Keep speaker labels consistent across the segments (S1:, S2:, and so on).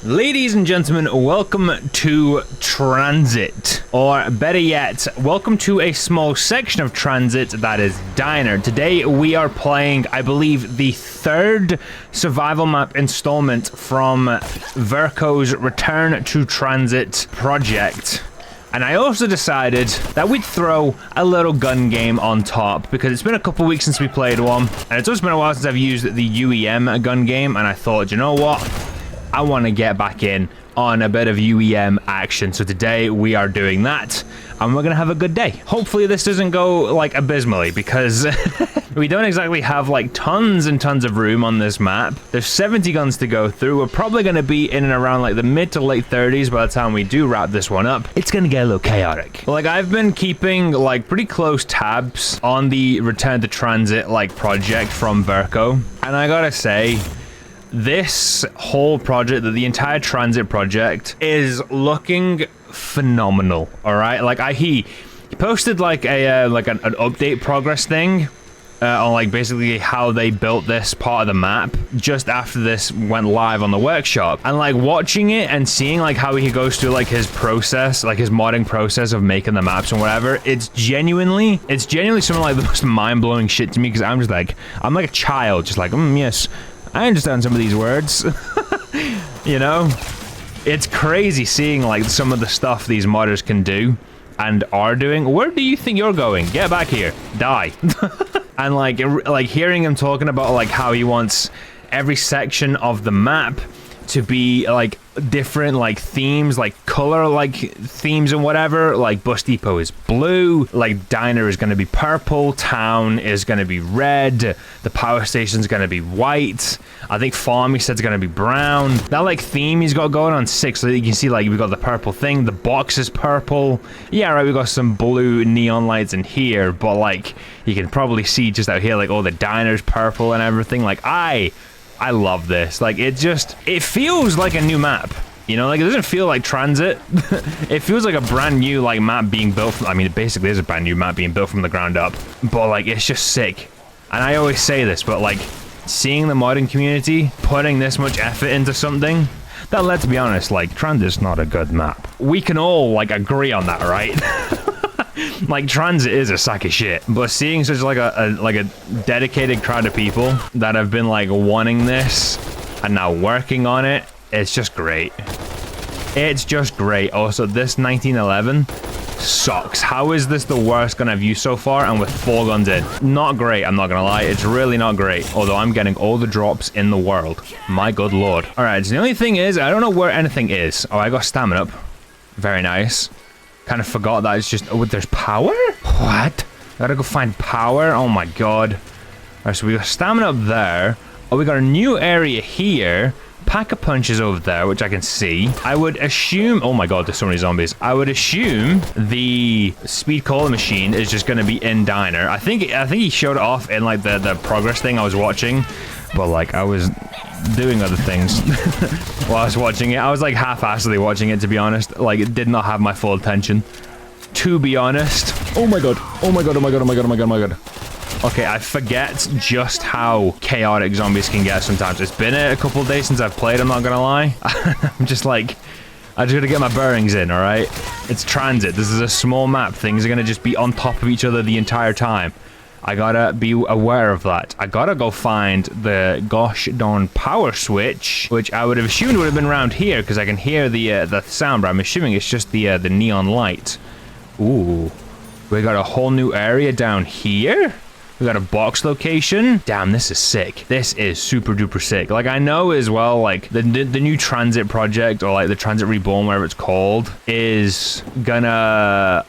S1: Ladies and gentlemen, welcome to Transit, or better yet, welcome to a small section of Transit that is Diner. Today we are playing, I believe, the third survival map installment from Verco's Return to Transit project. And I also decided that we'd throw a little gun game on top because it's been a couple weeks since we played one, and it's also been a while since I've used the UEM gun game, and I thought, you know what? I want to get back in on a bit of UEM action. So today we are doing that and we're going to have a good day. Hopefully this doesn't go like abysmally because we don't exactly have like tons and tons of room on this map. There's 70 guns to go through. We're probably going to be in and around like the mid to late 30s by the time we do wrap this one up. It's going to get a little chaotic. Like I've been keeping like pretty close tabs on the Return to Transit like project from Verco. And I gotta say, this whole project, the entire Transit project, is looking phenomenal. All right, like he posted like a an update progress thing on like basically how they built this part of the map just after this went live on the workshop, and like watching it and seeing like how he goes through like his process, like his modding process of making the maps and whatever. It's genuinely some of like the most mind-blowing shit to me because I'm like a child, just like yes, I understand some of these words. You know, it's crazy seeing like some of the stuff these modders can do and are doing. Where do you think you're going? Get back here, die. And like hearing him talking about like how he wants every section of the map to be like different like themes, like color like themes and whatever. Like Bus Depot is blue, like Diner is going to be purple, Town is going to be red, the power station is going to be white, I think Farm he said is going to be brown. That like theme he's got going on 6, so you can see like we've got the purple thing, the box is purple, yeah right, we've got some blue neon lights in here, but like you can probably see just out here like all the Diner's purple and everything. Like I love this. Like it feels like a new map, you know, like it doesn't feel like Transit. It feels like a brand new like map being built from, I mean it basically is a brand new map being built from the ground up, but like it's just sick. And I always say this, but like seeing the modding community putting this much effort into something that, let's be honest, like Transit's not a good map. We can all like agree on that, right? Like Transit is a sack of shit, but seeing such like a dedicated crowd of people that have been like wanting this and now working on it, it's just great. It's just great. Also, this 1911 sucks. How is this the worst gun I've used so far and with 4 guns in? Not great, I'm not gonna lie. It's really not great, although I'm getting all the drops in the world. My good lord. All right, so the only thing is I don't know where anything is. Oh, I got stamina up. Very nice. Kind of forgot that it's just, oh, there's power? What? Gotta go find power? Oh my god. Alright, so we got stamina up there. Oh, we got a new area here. Pack of punches over there, which I can see. I would assume, oh my god, there's so many zombies. I would assume the speed cola machine is just gonna be in Diner. I think he showed it off in like the progress thing I was watching, but like I was doing other things while I was watching it. I was like half-assedly watching it, to be honest. Like it did not have my full attention, to be honest. Oh my god, oh my god, oh my god, oh my god, oh my god, oh my god. Okay, I forget just how chaotic zombies can get sometimes. It's been a couple of days since I've played, I'm not gonna lie. I'm just like, I just gotta get my bearings in, all right? It's Transit. This is a small map. Things are gonna just be on top of each other the entire time. I gotta be aware of that. I gotta go find the gosh darn power switch, which I would have assumed would have been around here because I can hear the sound, but I'm assuming it's just the neon light. Ooh, we got a whole new area down here. We got a box location. Damn, this is sick. This is super duper sick. Like I know as well, like the new Transit project, or like the Transit Reborn, whatever it's called, is gonna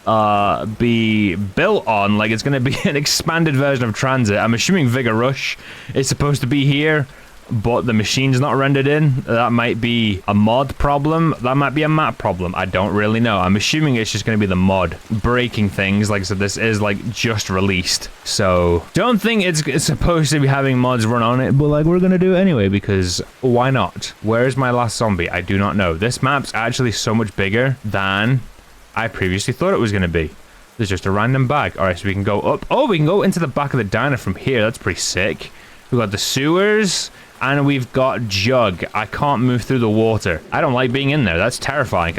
S1: be built on, like it's gonna be an expanded version of Transit. I'm assuming Vigor Rush is supposed to be here, but the machine's not rendered in. That might be a mod problem. That might be a map problem. I don't really know. I'm assuming it's just going to be the mod breaking things. Like I said, this is like just released, so don't think it's supposed to be having mods run on it, but like we're going to do it anyway because why not? Where's my last zombie? I do not know. This map's actually so much bigger than I previously thought it was going to be. There's just a random bag. All right, so we can go up. Oh, we can go into the back of the diner from here. That's pretty sick. We got the sewers. And we've got Jug. I can't move through the water. I don't like being in there. That's terrifying.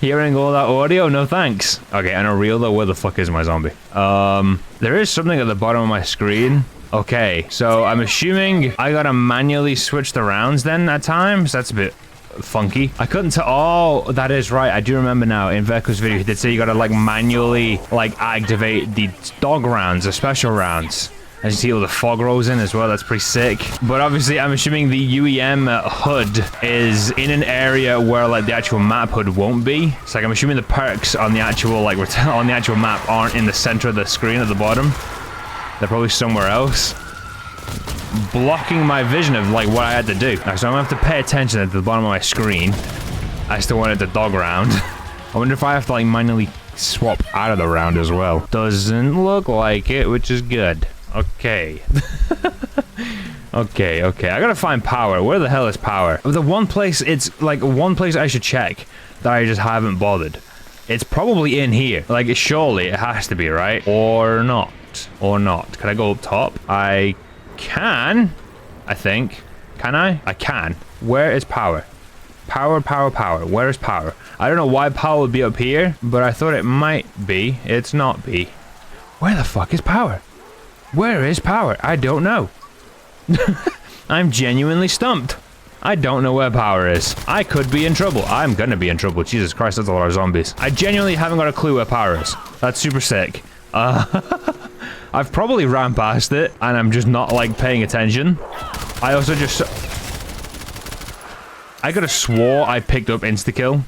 S1: Hearing all that audio? No thanks. Okay, and a real though, where the fuck is my zombie? There is something at the bottom of my screen. Okay, so I'm assuming I gotta manually switch the rounds then at times. That's a bit funky. I couldn't tell. Oh, that is right. I do remember now. In Verko's video, he did say you gotta like manually like activate the dog rounds, the special rounds. As you see, all the fog rolls in as well. That's pretty sick. But obviously, I'm assuming the UEM HUD is in an area where like the actual map HUD won't be. It's like I'm assuming the perks on the actual like on the actual map aren't in the center of the screen at the bottom. They're probably somewhere else, blocking my vision of like what I had to do. So I'm gonna have to pay attention at the bottom of my screen. I still wanted the dog round. I wonder if I have to like manually swap out of the round as well. Doesn't look like it, which is good. Okay. okay. I gotta find power. Where the hell is power? The one place, it's like one place I should check that I just haven't bothered. It's probably in here. Like, surely it has to be, right? Or not. Or not. Can I go up top? I can, I think. Can I? I can. Where is power? Power. Where is power? I don't know why power would be up here, but I thought it might be. It's not be. Where the fuck is power? Where is power? I don't know. I'm genuinely stumped. I don't know where power is. I could be in trouble. I'm gonna be in trouble. Jesus Christ, that's a lot of zombies. I genuinely haven't got a clue where power is. That's super sick. I've probably ran past it, and I'm just not, like, paying attention. I also just... I could have swore I picked up insta-kill.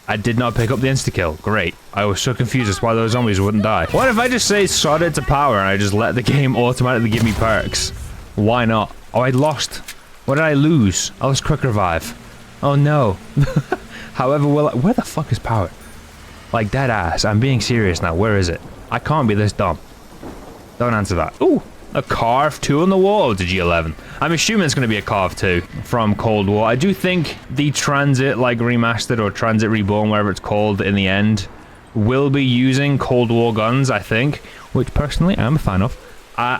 S1: I did not pick up the insta-kill. Great. I was so confused as to why those zombies wouldn't die. What if I just say sod it to power, and I just let the game automatically give me perks? Why not? Oh, I lost. What did I lose? I lost quick revive. Oh, no. However, where the fuck is power? Like, dead ass. I'm being serious now. Where is it? I can't be this dumb. Don't answer that. Ooh, a Carve 2 on the wall. Oh, G11. I'm assuming it's going to be a Carve 2 from Cold War. I do think the Tranzit, like, remastered or Tranzit reborn, whatever it's called in the end, will be using Cold War guns, I think, which personally I'm a fan of.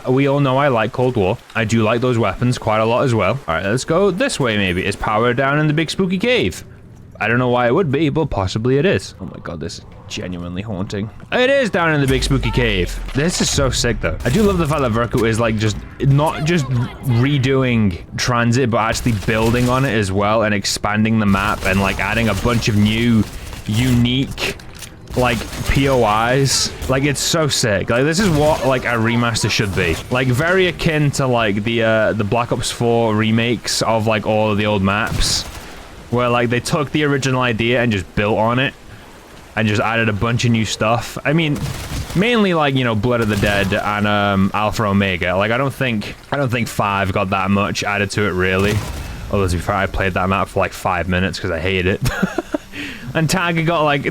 S1: We all know I like Cold War. I do like those weapons quite a lot as well. All right, let's go this way maybe. Is power down in the big spooky cave? I don't know why it would be, but possibly it is. Oh my god, this is genuinely haunting. It is down in the big spooky cave. This is so sick though. I do love the fact that Verko is like just not just redoing Transit, but actually building on it as well and expanding the map and like adding a bunch of new, unique like POIs. Like, it's so sick. Like, this is what like a remaster should be. Like, very akin to like the Black Ops 4 remakes of like all of the old maps, where like they took the original idea and just built on it and just added a bunch of new stuff. I mean, mainly like, you know, Blood of the Dead and Alpha Omega. Like, I don't think 5 got that much added to it really. Although to be fair, I played that map for like 5 minutes because I hated it. And Tag got like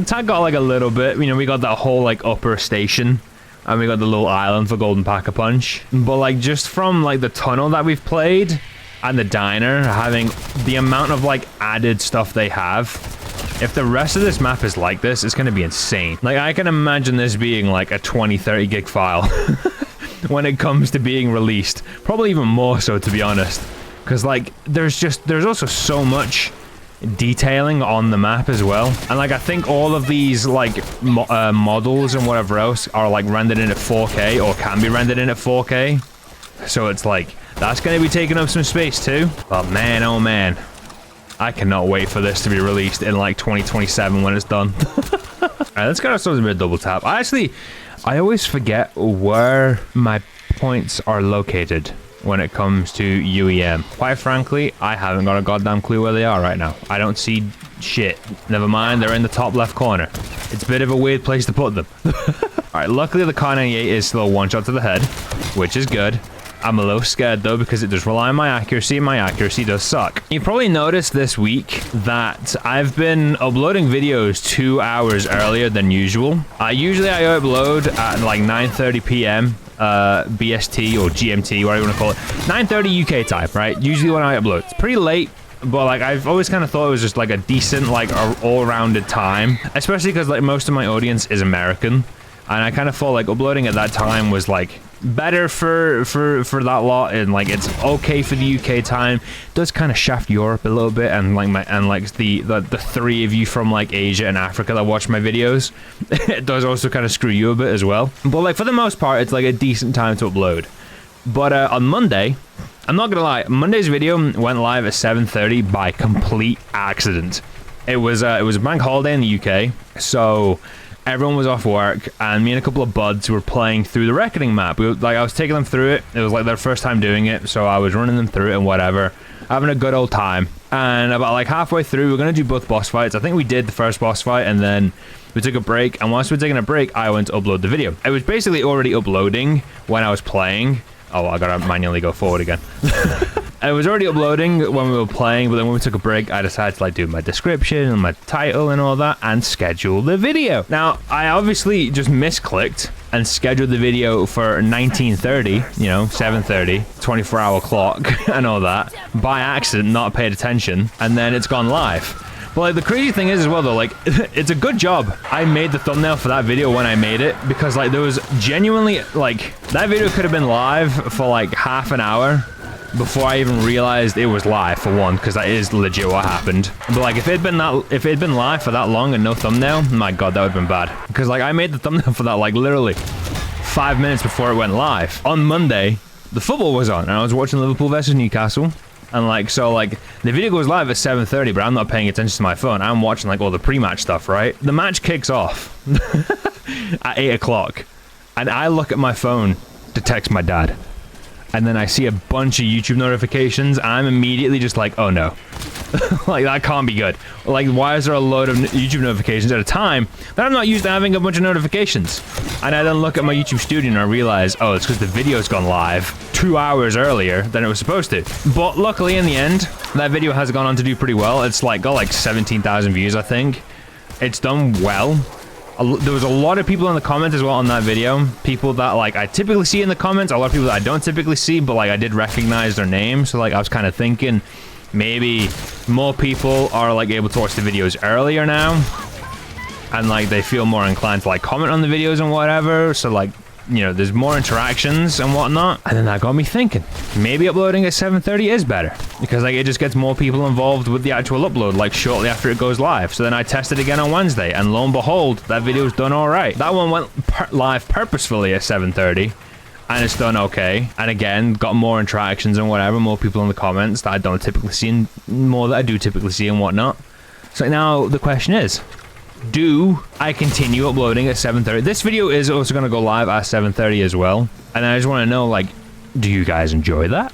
S1: a little bit. You know, we got that whole like upper station, and we got the little island for Golden Pack-a-Punch. But like, just from like the tunnel that we've played and the diner, having the amount of like added stuff they have, if the rest of this map is like this, it's gonna be insane. Like, I can imagine this being like a 20-30 gig file when it comes to being released. Probably even more so, to be honest, because like there's also so much detailing on the map as well. And like, I think all of these like models and whatever else are like rendered in at 4K or can be rendered in at 4K. So it's like, that's going to be taking up some space too. But man, oh man, I cannot wait for this to be released in like 2027 when it's done. Alright, let's get ourselves a bit of double tap. I always forget where my points are located when it comes to UEM. Quite frankly, I haven't got a goddamn clue where they are right now. I don't see shit. Never mind, they're in the top left corner. It's a bit of a weird place to put them. Alright, luckily the Kar 98 is still a one-shot to the head, which is good. I'm a little scared though because it does rely on my accuracy, and my accuracy does suck. You probably noticed this week that I've been uploading videos 2 hours earlier than usual. Usually I upload at like 9:30 p.m. BST or GMT, whatever you want to call it. 9:30 UK time, right? Usually when I upload. It's pretty late, but like, I've always kind of thought it was just like a decent, like, all-rounded time, especially because like most of my audience is American. And I kind of felt like uploading at that time was like better for that lot, and like it's okay for the UK time. It does kind of shaft Europe a little bit, and like the three of you from like Asia and Africa that watch my videos, it does also kind of screw you a bit as well. But like for the most part, it's like a decent time to upload. But on Monday, I'm not gonna lie, Monday's video went live at 7:30 by complete accident. It was a bank holiday in the UK, so everyone was off work, and me and a couple of buds were playing through the reckoning map. I was taking them through it. It was like their first time doing it, so I was running them through it and whatever, having a good old time. And about like halfway through, we were gonna do both boss fights. I think we did the first boss fight, and then we took a break. And whilst we were taking a break, I went to upload the video. It was basically already uploading when I was playing. Oh, I gotta manually go forward again. It was already uploading when we were playing, but then when we took a break, I decided to like do my description and my title and all that and schedule the video. Now, I obviously just misclicked and scheduled the video for 19:30, you know, 7:30, 24-hour clock and all that, by accident, not paid attention, and then it's gone live. But like the crazy thing is as well though, like it's a good job I made the thumbnail for that video when I made it, because like there was genuinely like that video could have been live for like half an hour before I even realized it was live, for one, because that is legit what happened. But like if it had been live for that long and no thumbnail, my god, that would have been bad. Because like I made the thumbnail for that like literally 5 minutes before it went live. On Monday, the football was on and I was watching Liverpool versus Newcastle. And like, so like, the video goes live at 7:30, but I'm not paying attention to my phone. I'm watching like all the pre-match stuff, right? The match kicks off at 8 o'clock. And I look at my phone to text my dad. And then I see a bunch of YouTube notifications. And I'm immediately just like, oh no. Like, that can't be good. Like, why is there a load of YouTube notifications at a time that I'm not used to having a bunch of notifications? And I then look at my YouTube studio and I realize, oh, it's because the video's gone live 2 hours earlier than it was supposed to. But luckily, in the end, that video has gone on to do pretty well. It's like got like 17,000 views, I think. It's done well. There was a lot of people in the comments as well on that video. People that like I typically see in the comments, a lot of people that I don't typically see, but like I did recognize their names. So like I was kind of thinking maybe more people are like able to watch the videos earlier now, and like they feel more inclined to like comment on the videos and whatever. So like, you know, there's more interactions and whatnot. And then that got me thinking, maybe uploading at 7:30 is better, because like it just gets more people involved with the actual upload like shortly after it goes live. So then I tested again on Wednesday, and lo and behold, that video's done all right. That one went live purposefully at 7:30, and it's done okay. And again, got more interactions and whatever, more people in the comments that I don't typically see, and more that I do typically see and whatnot. So now the question is, do I continue uploading at 7:30? This video is also going to go live at 7:30 as well. And I just want to know, like, do you guys enjoy that?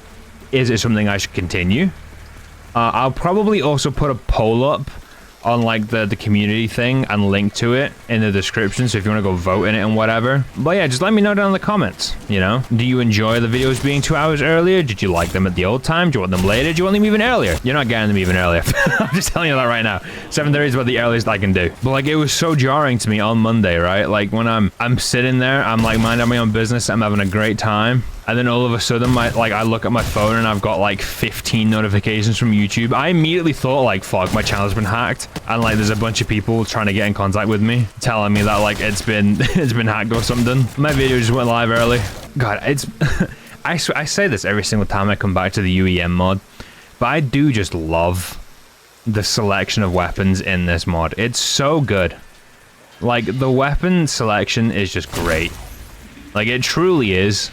S1: Is it something I should continue? I'll probably also put a poll up on like the community thing and link to it in the description, so if you want to go vote in it and whatever. But yeah, just let me know down in the comments, you know? Do you enjoy the videos being 2 hours earlier? Did you like them at the old time? Do you want them later? Do you want them even earlier? You're not getting them even earlier. I'm just telling you that right now. 7:30 is about the earliest I can do. But like, it was so jarring to me on Monday, right? Like when I'm sitting there, I'm like minding my own business, I'm having a great time. And then all of a sudden, I look at my phone and I've got like 15 notifications from YouTube. I immediately thought like, fuck, my channel's been hacked. And like, there's a bunch of people trying to get in contact with me, telling me that like it's been hacked or something. My video just went live early. God, it's I say this every single time I come back to the UEM mod, but I do just love the selection of weapons in this mod. It's so good. Like, the weapon selection is just great. Like, it truly is.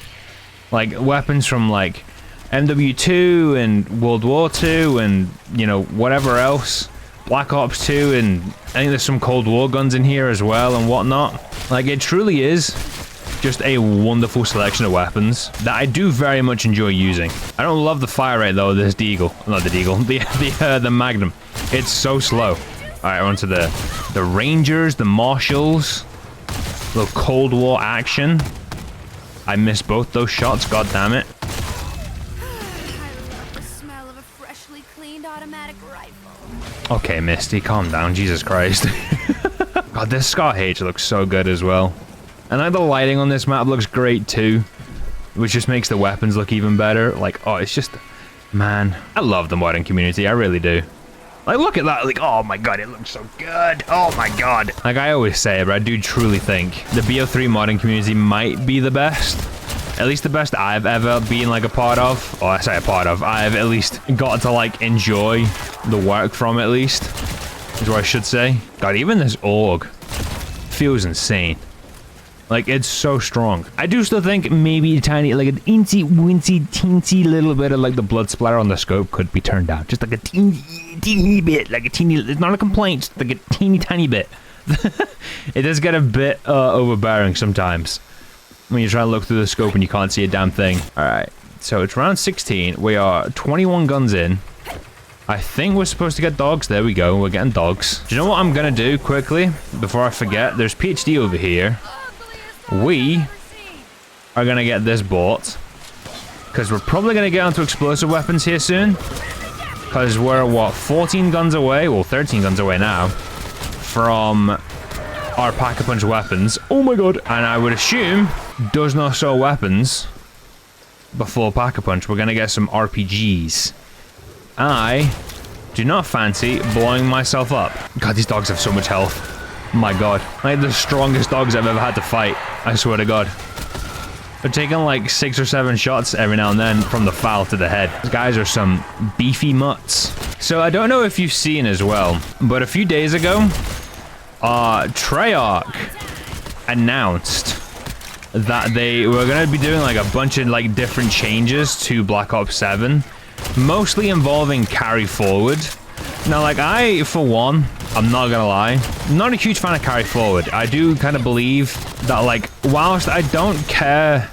S1: Like, weapons from, like, MW2 and World War II and, you know, whatever else. Black Ops 2, and I think there's some Cold War guns in here as well and whatnot. Like, it truly is just a wonderful selection of weapons that I do very much enjoy using. I don't love the fire rate, though, this Deagle. Not the Deagle, the Magnum. It's so slow. Alright, we're on to the Rangers, the Marshals. A little Cold War action. I missed both those shots, god damn it.
S2: I love the smell of a freshly cleaned automatic rifle.
S1: Okay, Misty, calm down, Jesus Christ. God, this Scar H looks so good as well. And like the lighting on this map looks great too, which just makes the weapons look even better. Like, oh, it's just, man, I love the modding community, I really do. Like, look at that. Like, oh my god, it looks so good. Oh my god. Like I always say, but I do truly think the BO3 modding community might be the best. At least the best I've ever been like a part of. Or I say a part of. I've at least got to like enjoy the work from, at least. Is what I should say. God, even this org feels insane. Like, it's so strong. I do still think maybe a tiny, like an teensy little bit of like the blood splatter on the scope could be turned down. Just like a teeny bit. Like a teeny, it's not a complaint, just like a teeny tiny bit. It does get a bit overbearing sometimes when you try to look through the scope and you can't see a damn thing. Alright, so it's round 16. We are 21 guns in. I think we're supposed to get dogs. There we go, we're getting dogs. Do you know what I'm gonna do quickly before I forget? There's PhD over here. We are gonna get this bought because we're probably gonna get onto explosive weapons here soon, because we're what, 14 guns away, well 13 guns away now from our pack-a-punch weapons. Oh my god. And I would assume does not sell weapons before pack-a-punch. We're gonna get some RPGs. I do not fancy blowing myself up. God, these dogs have so much health. My god, like the strongest dogs I've ever had to fight, I swear to god. They're taking like 6 or 7 shots every now and then from the foul to the head. These guys are some beefy mutts. So I don't know if you've seen as well, but a few days ago, Treyarch announced that they were going to be doing like a bunch of like different changes to Black Ops 7, mostly involving carry forward. Now, like, I, for one, I'm not gonna lie, not a huge fan of carry forward. I do kind of believe that, like, whilst I don't care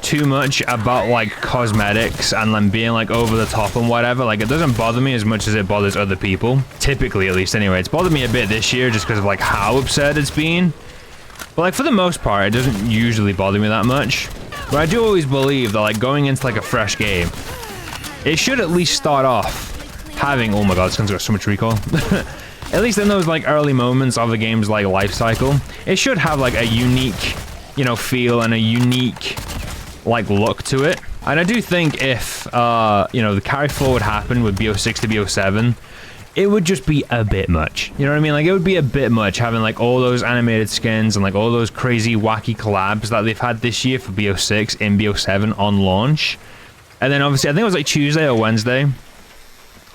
S1: too much about, like, cosmetics and them being, like, over the top and whatever, like, it doesn't bother me as much as it bothers other people. Typically, at least, anyway. It's bothered me a bit this year just because of, like, how absurd it's been. But, like, for the most part, it doesn't usually bother me that much. But I do always believe that, like, going into, like, a fresh game, it should at least start off having, oh my god, this gun's got so much recoil. At least in those like early moments of the game's like life cycle, it should have like a unique, you know, feel and a unique like look to it. And I do think if you know, the carry forward happened with BO6 to BO7, it would just be a bit much. You know what I mean? Like, it would be a bit much having like all those animated skins and like all those crazy wacky collabs that they've had this year for BO6 and BO7 on launch. And then obviously I think it was like Tuesday or Wednesday,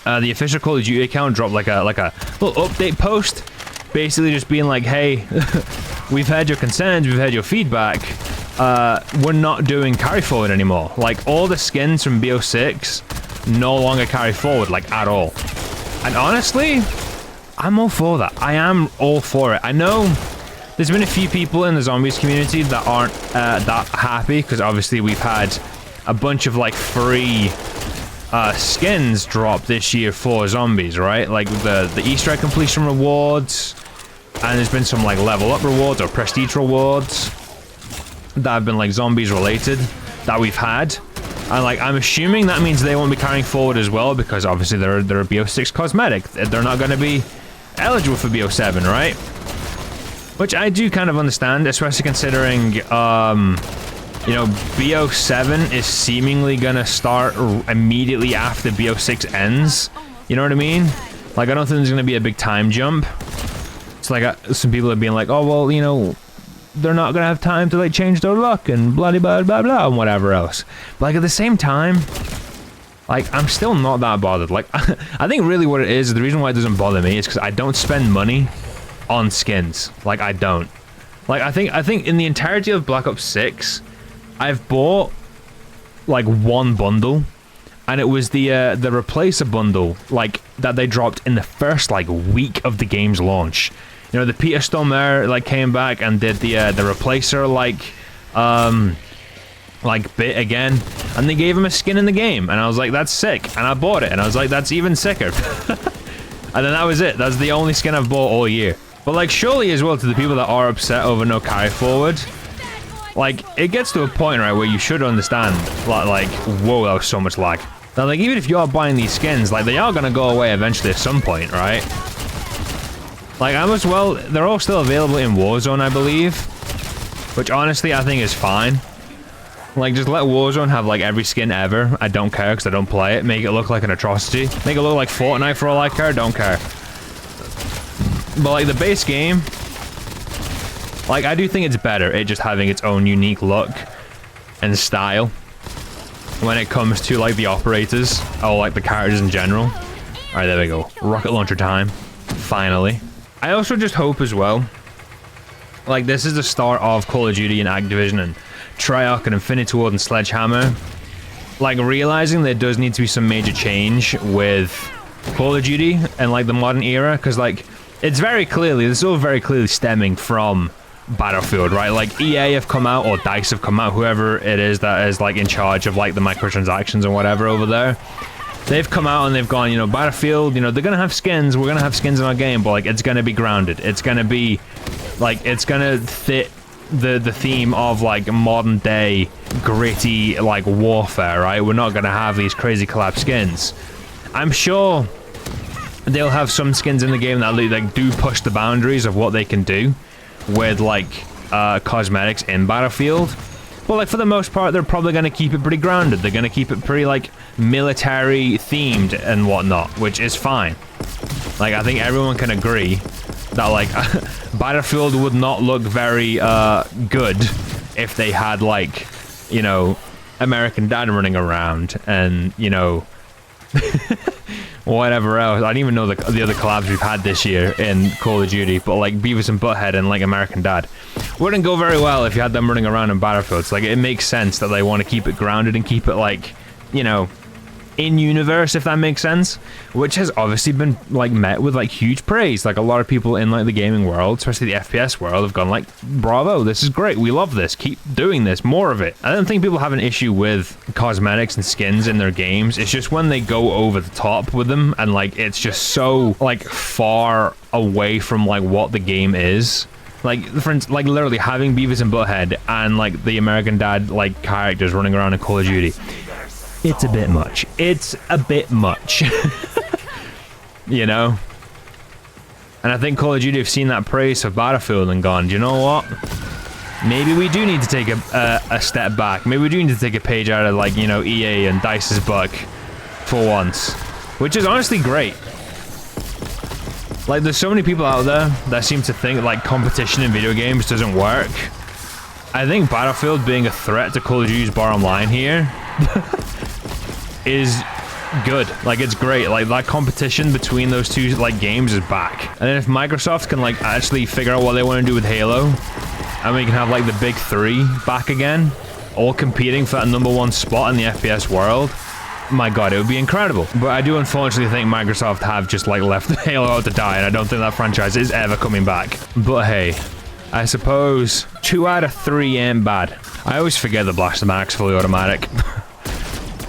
S1: the official Call of Duty account dropped like a little update post, basically just being like, hey, we've heard your concerns, we've heard your feedback, we're not doing carry forward anymore. Like, all the skins from BO6 no longer carry forward, like, at all. And honestly, I'm all for that. I am all for it. I know there's been a few people in the zombies community that aren't that happy, because obviously we've had a bunch of like free skins drop this year for zombies, right? Like the Easter egg completion rewards, and there's been some like level up rewards or prestige rewards that have been like zombies related that we've had. And like, I'm assuming that means they won't be carrying forward as well, because obviously they're a BO6 cosmetic. They're not going to be eligible for BO7, right? Which I do kind of understand, especially considering you know, BO7 is seemingly gonna start immediately after BO6 ends. You know what I mean? Like, I don't think there's gonna be a big time jump. It's like, some people are being like, oh, well, you know, they're not gonna have time to, like, change their luck and blah, blah, blah, blah, and whatever else. But, like, at the same time, like, I'm still not that bothered. Like, I think really what it is, the reason why it doesn't bother me is because I don't spend money on skins. Like, I don't. Like, I think in the entirety of Black Ops 6, I've bought like one bundle, and it was the replacer bundle, like, that they dropped in the first like week of the game's launch. You know, the Peter Stormare like came back and did the replacer like bit again, and they gave him a skin in the game, and I was like, that's sick, and I bought it, and I was like, that's even sicker. And then that was it. That's the only skin I've bought all year. But like, surely as well, to the people that are upset over no carry forward, like, it gets to a point, right, where you should understand, like, whoa, that was so much lag. Now, like, even if you're buying these skins, like, they are gonna go away eventually at some point, right? Like, I as well, they're all still available in Warzone, I believe, which honestly I think is fine. Like, just let Warzone have, like, every skin ever. I don't care, because I don't play it. Make it look like an atrocity. Make it look like Fortnite for all I care. Don't care. But, like, the base game... Like, I do think it's better. It just having its own unique look and style. When it comes to, like, the operators. Or, like, the characters in general. Alright, there we go. Rocket launcher time. Finally. I also just hope as well... Like, this is the start of Call of Duty and Activision and Treyarch and Infinity Ward and Sledgehammer. Like, realizing there does need to be some major change with Call of Duty and, like, the modern era. Because, like, it's very clearly, this is all very clearly stemming from Battlefield, right? Like, EA have come out, or DICE have come out, whoever it is that is, like, in charge of, like, the microtransactions and whatever over there. They've come out and they've gone, you know, Battlefield, you know, they're gonna have skins, we're gonna have skins in our game, but, like, it's gonna be grounded. It's gonna be, like, it's gonna fit the theme of, like, modern day, gritty, like, warfare, right? We're not gonna have these crazy collab skins. I'm sure they'll have some skins in the game that, like, do push the boundaries of what they can do with, like, cosmetics in Battlefield. But, like, for the most part, they're probably going to keep it pretty grounded. They're going to keep it pretty, like, military-themed and whatnot, which is fine. Like, I think everyone can agree that, like, Battlefield would not look very, good if they had, like, you know, American Dad running around and, you know, whatever else. I don't even know the other collabs we've had this year in Call of Duty, but, like, Beavis and Butthead and, like, American Dad wouldn't go very well if you had them running around in Battlefield. So, like, it makes sense that they want to keep it grounded and keep it, like, you know, in universe, if that makes sense, which has obviously been, like, met with, like, huge praise. Like, a lot of people in, like, the gaming world, especially the FPS world, have gone like, bravo, this is great, we love this, keep doing this, more of it. I don't think people have an issue with cosmetics and skins in their games. It's just when they go over the top with them and, like, it's just so, like, far away from, like, what the game is. Like, for instance, like, literally having Beavis and Butthead and, like, the American Dad, like, characters running around in Call of Duty. It's a bit much. It's a bit much. You know? And I think Call of Duty have seen that praise of Battlefield and gone, do you know what? Maybe we do need to take a step back. Maybe we do need to take a page out of, like, you know, EA and DICE's book for once. Which is honestly great. Like, there's so many people out there that seem to think, like, competition in video games doesn't work. I think Battlefield being a threat to Call of Duty's bottom line here is good. Like, it's great. Like, that competition between those two, like, games is back. And then if Microsoft can, like, actually figure out what they want to do with Halo, and we can have, like, the big three back again, all competing for that #1 spot in the FPS world, my god, it would be incredible. But I do unfortunately think Microsoft have just, like, left Halo out to die, and I don't think that franchise is ever coming back. But hey, I suppose 2 out of 3 ain't bad. I always forget the Blaster Max fully automatic.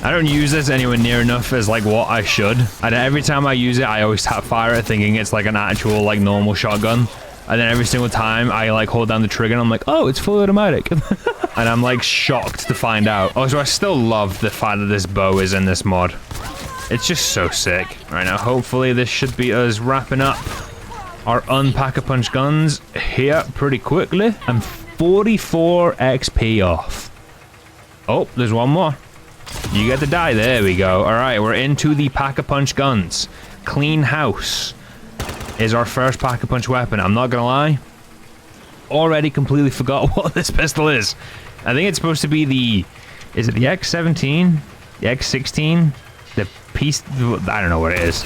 S1: I don't use this anywhere near enough as, like, what I should. And every time I use it, I always tap fire it thinking it's, like, an actual, like, normal shotgun. And then every single time I, like, hold down the trigger and I'm like, oh, it's fully automatic. And I'm, like, shocked to find out. Also, I still love the fact that this bow is in this mod. It's just so sick. Right now, hopefully this should be us wrapping up our Unpack-a-Punch guns here pretty quickly. I'm 44 XP off. Oh, there's one more. You get to die. There we go. All right, we're into the Pack-a-Punch guns. Clean house is our first Pack-a-Punch weapon. I'm not gonna lie, already completely forgot what this pistol is. I think it's supposed to be the... Is it the X17? The X16? The piece... I don't know what it is.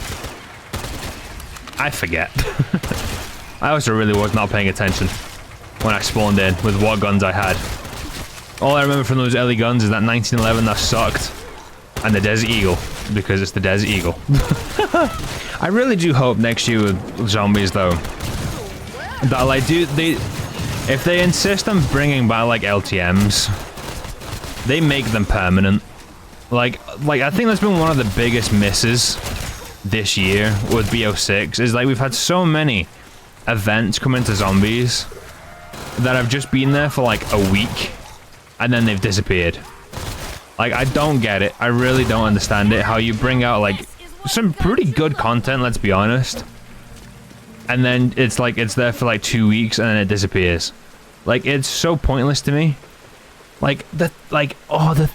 S1: I forget. I also really was not paying attention when I spawned in with what guns I had. All I remember from those early guns is that 1911 that sucked, and the Desert Eagle, because it's the Desert Eagle. I really do hope next year with zombies, though, that, like, if they insist on bringing back, like, LTMs, they make them permanent. Like I think that's been one of the biggest misses this year with BO6, is, like, we've had so many events come into zombies that have just been there for, like, a week, and then they've disappeared. Like, I don't get it. I really don't understand it. How you bring out, like, some pretty good content, let's be honest, and then it's like it's there for like 2 weeks and then it disappears. Like, it's so pointless to me. Like the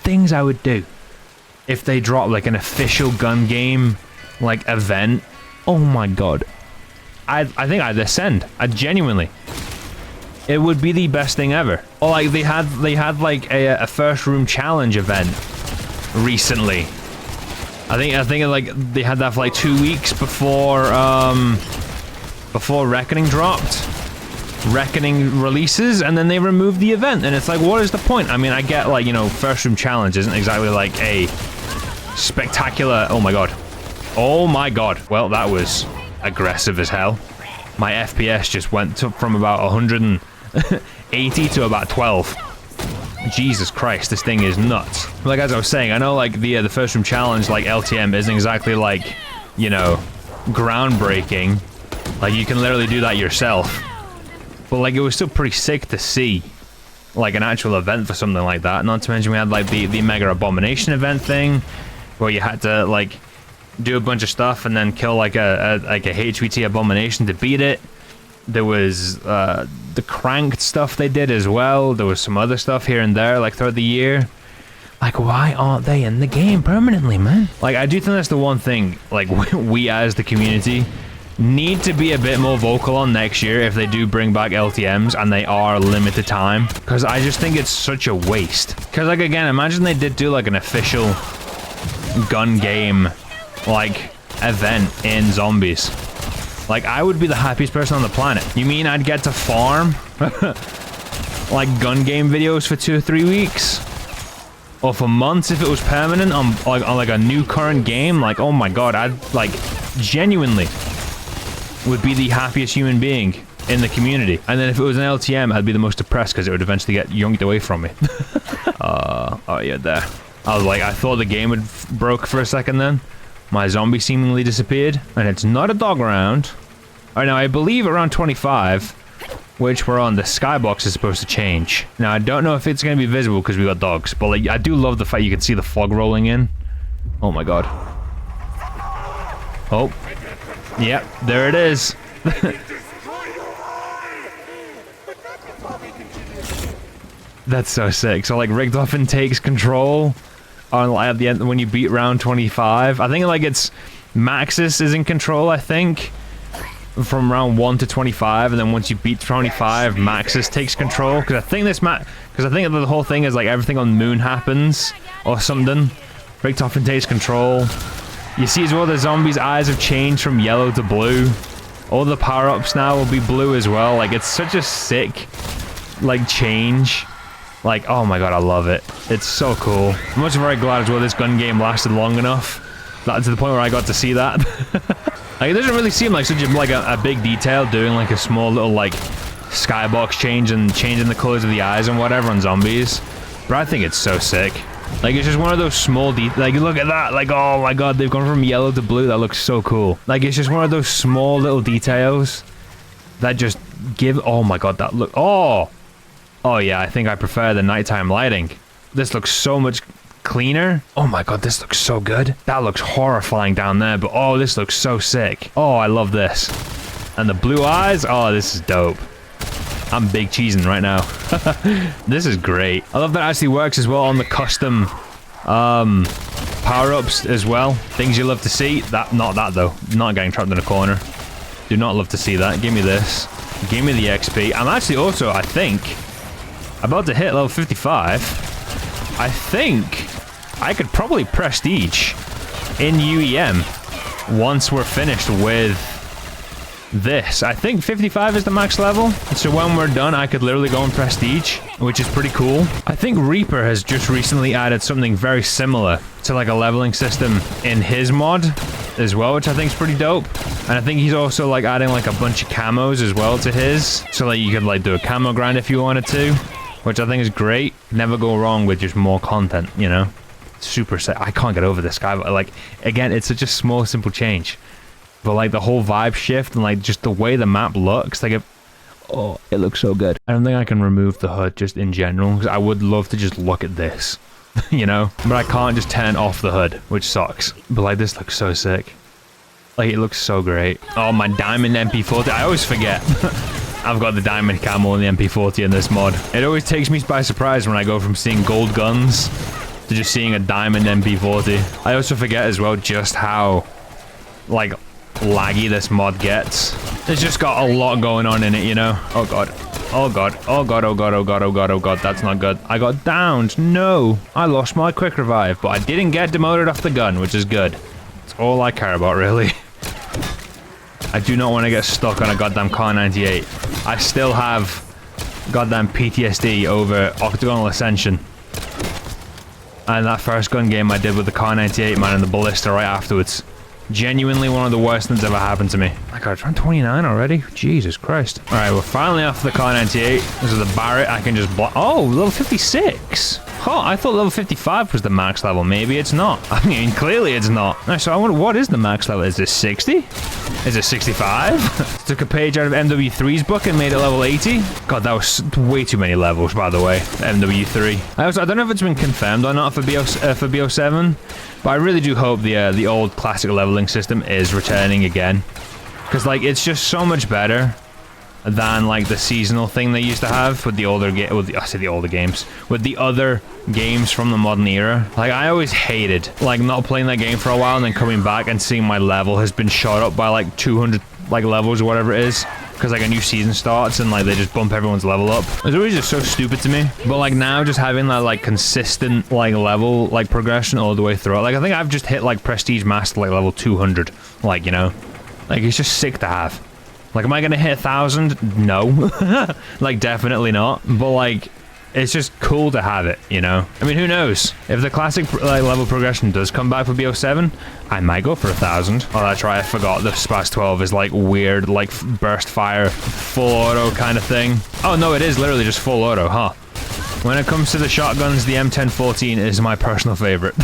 S1: things I would do if they drop like an official gun game like event. Oh my god. I think I'd ascend. I genuinely. It would be the best thing ever. Or like they had like a first room challenge event recently. I think like they had that for like 2 weeks before Reckoning dropped. Reckoning releases, and then they removed the event, and it's like, what is the point? I mean, I get like, you know, first room challenge isn't exactly like a spectacular. Oh my god. Oh my god. Well, that was aggressive as hell. My FPS just went from about 180 to about 12. Jesus Christ, this thing is nuts. Like, as I was saying, I know like the first room challenge, like LTM, isn't exactly like, you know, groundbreaking. Like, you can literally do that yourself. But like, it was still pretty sick to see like an actual event for something like that. Not to mention we had like the Mega Abomination event thing, where you had to like do a bunch of stuff and then kill like a HVT Abomination to beat it. There was the Cranked stuff they did as well. There was some other stuff here and there like throughout the year. Like, why aren't they in the game permanently, man? Like, I do think that's the one thing like we as the community need to be a bit more vocal on next year if they do bring back LTMs and they are limited time, because I just think it's such a waste. Because like, again, imagine they did do like an official gun game like event in Zombies. Like, I would be the happiest person on the planet. You mean I'd get to farm like gun game videos for 2 or 3 weeks, or for months if it was permanent on like a new current game? Like, oh my god, I'd like genuinely would be the happiest human being in the community. And then if it was an LTM, I'd be the most depressed because it would eventually get yoinked away from me. Oh yeah, there. I was like, I thought the game had broke for a second then. My zombie seemingly disappeared, and it's not a dog round. Alright, now I believe around 25, which we're on, the skybox is supposed to change. Now I don't know if it's going to be visible because we got dogs, but like, I do love the fact you can see the fog rolling in. Oh my god. Oh. Yep, there it is. That's so sick. So like, Richtofen takes control on like, at the end when you beat round 25. I think like it's Maxis is in control, I think, from round 1 to 25, and then once you beat 25, Maxis takes control. Because I think the whole thing is like everything on Moon happens or something. Richtofen takes control. You see as well, the zombies' eyes have changed from yellow to blue. All the power-ups now will be blue as well. Like, it's such a sick, like, change. Like, oh my god, I love it. It's so cool. I'm also very glad as well this gun game lasted long enough. That, to the point where I got to see that. Like, it doesn't really seem like such a big detail doing like a small little like skybox change and changing the colors of the eyes and whatever on zombies. But I think it's so sick. Like, it's just one of those small like, look at that. Like, oh my god, they've gone from yellow to blue. That looks so cool. Like, it's just one of those small little details that just give, oh my god, that look, oh yeah, I think I prefer the nighttime lighting. This looks so much cleaner. Oh my god, this looks so good. That looks horrifying down there, but oh, this looks so sick. Oh, I love this. And the blue eyes, oh, this is dope. I'm big cheesing right now. This is great. I love that it actually works as well on the custom power-ups as well. Things you love to see. Not that though. Not getting trapped in a corner. Do not love to see that. Give me this. Give me the XP. I'm actually also, I think, about to hit level 55. I think I could probably prestige in UEM once we're finished with this. I think 55 is the max level, so when we're done I could literally go and prestige, which is pretty cool. I think Reaper has just recently added something very similar to like a leveling system in his mod as well, which I think is pretty dope. And I think he's also like adding like a bunch of camos as well to his, so like you could like do a camo grind if you wanted to, which I think is great. Never go wrong with just more content, you know. Super sick. I can't get over this guy, but like, again, it's such a small simple change, but like the whole vibe shift and like just the way the map looks, like, oh, it looks so good. I don't think I can remove the HUD just in general, because I would love to just look at this, you know, but I can't just turn off the HUD, which sucks. But like, this looks so sick. Like, it looks so great. Oh, my diamond MP40, I always forget. I've got the diamond camo and the MP40 in this mod. It always takes me by surprise when I go from seeing gold guns to just seeing a diamond MP40. I also forget as well just how, like, laggy this mod gets. It's just got a lot going on in it, you know? Oh god. Oh god. Oh god, oh god, oh god, oh god, oh god, that's not good. I got downed. No. I lost my quick revive, but I didn't get demoted off the gun, which is good. That's all I care about, really. I do not want to get stuck on a goddamn Car 98. I still have goddamn PTSD over Octagonal Ascension. And that first gun game I did with the Car 98, man, and the Ballista right afterwards. Genuinely one of the worst things ever happened to me. My god, I'm 29 already? Jesus Christ. Alright, we're finally off the Car 98. This is the Barrett. I can just block. Oh, level 56. Oh, I thought level 55 was the max level. Maybe it's not. I mean, clearly it's not. Alright, so I wonder, what is the max level? Is this 60? Is it 65? Took a page out of MW3's book and made it level 80. God, that was way too many levels, by the way. MW3. I don't know if it's been confirmed or not for BO7, but I really do hope the old classic leveling system is returning again, because like it's just so much better than like the seasonal thing they used to have with the older games, with the other games from the modern era. Like I always hated like not playing that game for a while and then coming back and seeing my level has been shot up by like 200 like levels or whatever it is, because like a new season starts and like they just bump everyone's level up. It's always just so stupid to me. But like now just having that like consistent like level like progression all the way through it. Like I think I've just hit like Prestige Master like level 200. Like, you know, like it's just sick to have. Like, am I gonna hit 1,000? No. Like, definitely not. But, like, it's just cool to have it, you know? I mean, who knows? If the classic like, level progression does come back for BO7, I might go for 1,000. Oh, that's right, I forgot the Spas 12 is, like, weird, like, burst fire, full auto kind of thing. Oh, no, it is literally just full auto, huh? When it comes to the shotguns, the M1014 is my personal favorite.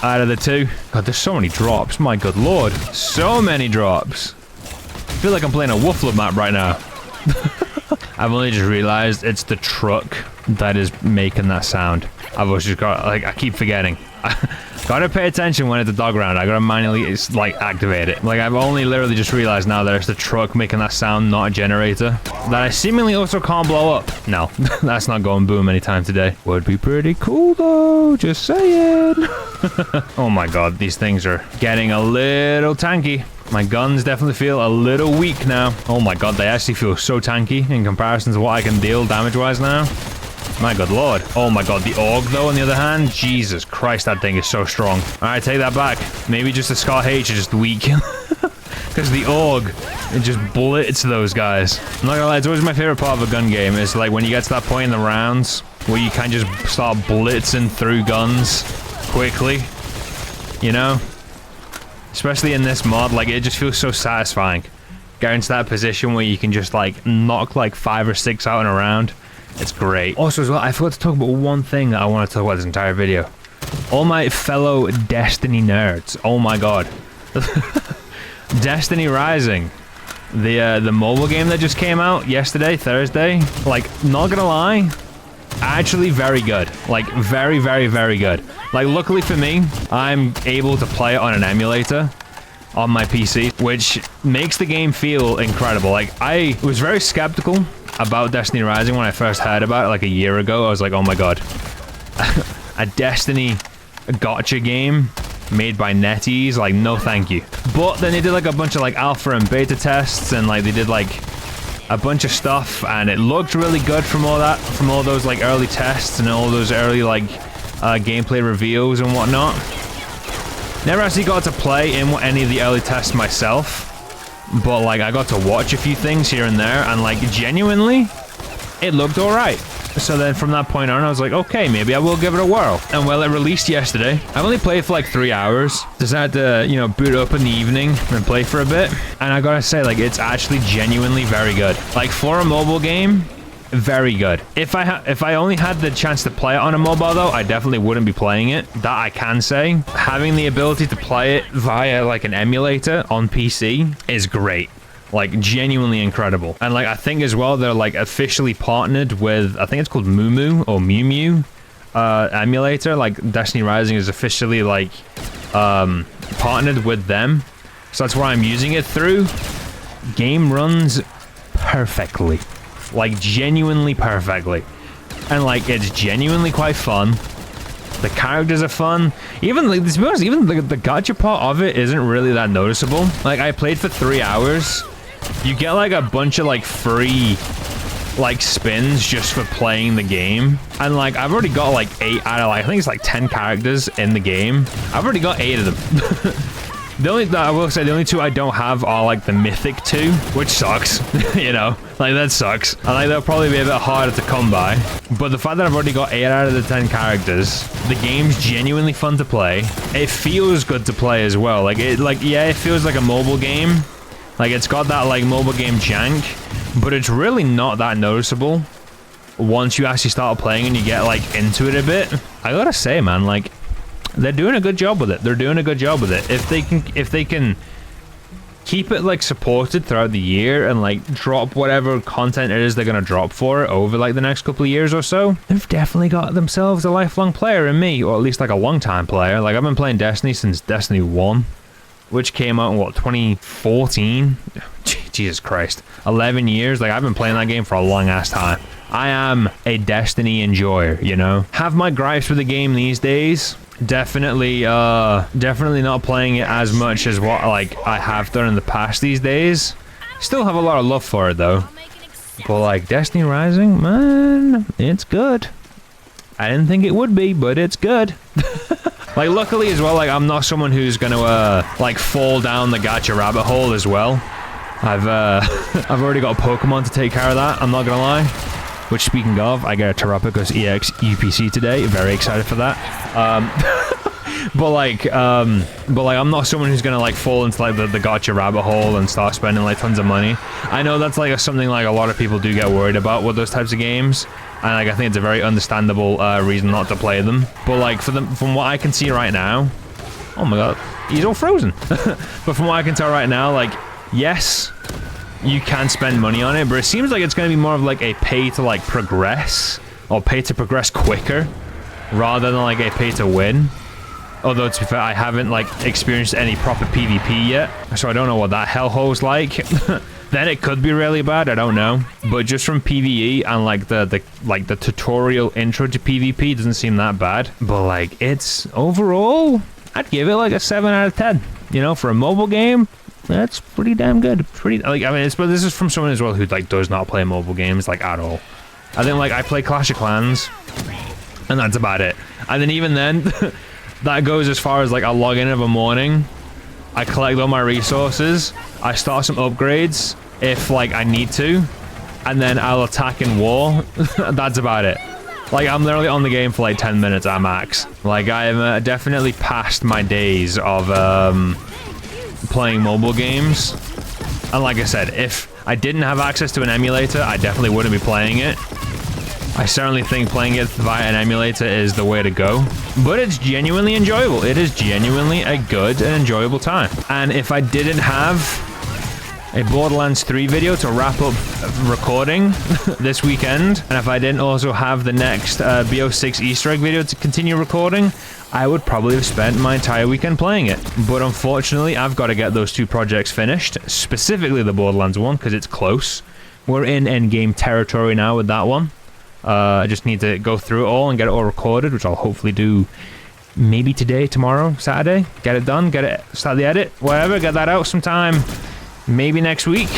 S1: Out of the two. God, there's so many drops, my good lord. So many drops. I feel like I'm playing a Woofler map right now. I've only just realized it's the truck that is making that sound. I've always just got, like, I keep forgetting. Gotta pay attention when it's a dog round. I gotta manually, like, activate it. Like, I've only literally just realized now that it's the truck making that sound, not a generator. That I seemingly also can't blow up. No, that's not going boom anytime today. Would be pretty cool, though. Just saying. Oh my god, these things are getting a little tanky. My guns definitely feel a little weak now. Oh my god, they actually feel so tanky in comparison to what I can deal damage-wise now. My good lord. Oh my god, the AUG though, on the other hand, Jesus Christ, that thing is so strong. Alright, take that back. Maybe just the Scar H is just weak. Because the AUG, it just blitz those guys. I'm not gonna lie, it's always my favorite part of a gun game. It's like when you get to that point in the rounds where you can just start blitzing through guns quickly. You know? Especially in this mod, like, it just feels so satisfying. Getting to that position where you can just, like, knock, like, 5 or 6 out in a round. It's great. Also, as well, I forgot to talk about one thing that I want to talk about this entire video. All my fellow Destiny nerds. Oh my god. Destiny Rising. The mobile game that just came out yesterday, Thursday. Like, not gonna lie, actually very good. Like, very, very, very good. Like, luckily for me, I'm able to play it on an emulator on my PC, which makes the game feel incredible. Like, I was very skeptical about Destiny Rising when I first heard about it, like, a year ago. I was like, oh my god. A Destiny gacha game made by NetEase? Like, no thank you. But then they did, like, a bunch of, like, alpha and beta tests, and, like, they did, like, a bunch of stuff, and it looked really good from all that, from all those, like, early tests and all those early, like, gameplay reveals and whatnot. Never actually got to play in any of the early tests myself, but like I got to watch a few things here and there, and like genuinely, it looked alright. So then from that point on, I was like, okay, maybe I will give it a whirl. And well, it released yesterday. I've only played for like 3 hours. Decided to, you know, boot up in the evening and play for a bit. And I gotta say, like, it's actually genuinely very good. Like, for a mobile game, very good. If I only had the chance to play it on a mobile though, I definitely wouldn't be playing it. That I can say. Having the ability to play it via like an emulator on PC is great. Like, genuinely incredible. And like, I think as well, they're like officially partnered with, I think it's called Mumu or Mew Mew emulator. Like, Destiny Rising is officially like partnered with them. So that's where I'm using it through. Game runs perfectly. like genuinely perfectly. And like it's genuinely quite fun. The characters are fun. Even like, to be honest, even the gacha part of it isn't really that noticeable. Like I played for 3 hours. You get like a bunch of like free like spins just for playing the game, and like I've already got like 8 out of like I think it's like 10 characters in the game. I've already got 8 of them. I will say the only 2 I don't have are like the mythic 2, which sucks. You know, like that sucks. And like they'll probably be a bit harder to come by. But the fact that I've already got 8 out of the 10 characters, the game's genuinely fun to play. It feels good to play as well. Like yeah, it feels like a mobile game. Like it's got that like mobile game jank, but it's really not that noticeable once you actually start playing and you get like into it a bit. I gotta say, man, like they're doing a good job with it. They're doing a good job with it. If they can keep it like supported throughout the year and like drop whatever content it is they're gonna drop for it over like the next couple of years or so, they've definitely got themselves a lifelong player in me, or at least like a long time player. Like I've been playing Destiny since Destiny 1, which came out in what, 2014? Jesus Christ, 11 years. Like I've been playing that game for a long ass time. I am a Destiny enjoyer, you know. Have my gripes with the game these days. Definitely not playing it as much as what like I have done in the past these days. Still have a lot of love for it though. But like Destiny Rising, man, it's good. I didn't think it would be, but it's good. Like luckily as well, like I'm not someone who's gonna like fall down the gacha rabbit hole as well. I've already got a Pokemon to take care of that, I'm not gonna lie. Which, speaking of, I get a Terrapagos EX UPC today. Very excited for that. But I'm not someone who's gonna like fall into like the gacha rabbit hole and start spending like tons of money. I know that's like something like a lot of people do get worried about with those types of games, and like I think it's a very understandable reason not to play them. But like from what I can see right now, oh my god, he's all frozen. But from what I can tell right now, like yes, you can spend money on it, but it seems like it's going to be more of like a pay to like progress, or pay to progress quicker, rather than like a pay to win. Although to be fair, I haven't like experienced any proper PvP yet, so I don't know what that hellhole's like. Then it could be really bad, I don't know. But just from PvE and like the tutorial intro to PvP doesn't seem that bad. But like it's overall, I'd give it like a 7 out of 10. You know, for a mobile game, that's pretty damn good. Pretty like, I mean, but this is from someone as well who like does not play mobile games like at all. I think like I play Clash of Clans, and that's about it. And then even then, that goes as far as like I log in of a morning, I collect all my resources, I start some upgrades if like I need to, and then I'll attack in war. That's about it. Like I'm literally on the game for like 10 minutes at max. Like I am definitely past my days of playing mobile games. And like I said, if I didn't have access to an emulator, I definitely wouldn't be playing it. I certainly think playing it via an emulator is the way to go, but it's genuinely enjoyable. It is genuinely a good and enjoyable time. And if I didn't have a Borderlands 3 video to wrap up recording this weekend, and if I didn't also have the next BO3 Easter egg video to continue recording, I would probably have spent my entire weekend playing it. But unfortunately, I've got to get those 2 projects finished, specifically the Borderlands one, because it's close. We're in endgame territory now with that one. I just need to go through it all and get it all recorded, which I'll hopefully do maybe today, tomorrow, Saturday. Get it done, start the edit, whatever, get that out sometime. Maybe next week,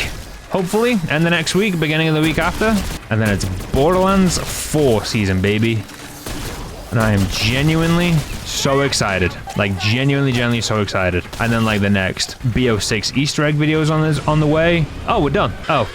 S1: hopefully, end the next week, beginning of the week after. And then it's Borderlands 4 season, baby. And I am genuinely so excited. Like, genuinely so excited. And then, like, the next BO6 Easter egg videos on the way. Oh, we're done. Oh.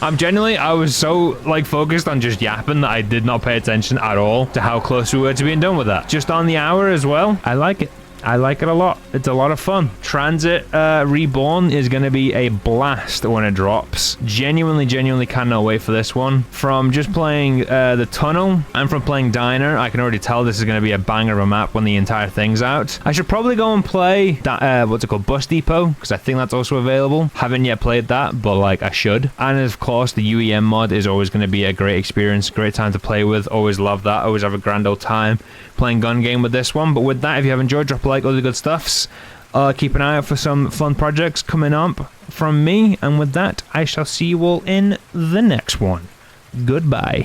S1: I was so, like, focused on just yapping that I did not pay attention at all to how close we were to being done with that. Just on the hour as well. I like it. I like it a lot. It's a lot of fun. Tranzit Reborn is going to be a blast when it drops. Genuinely cannot wait for this one. From just playing the tunnel and from playing Diner, I can already tell this is going to be a banger of a map when the entire thing's out. I should probably go and play that, what's it called, Bus Depot, because I think that's also available. Haven't yet played that, but like I should. And of course, the UEM mod is always going to be a great experience, great time to play with. Always love that. Always have a grand old time playing gun game with this one. But with that, if you have enjoyed, drop a like, all the good stuffs. Keep an eye out for some fun projects coming up from me, and with that, I shall see you all in the next one. Goodbye.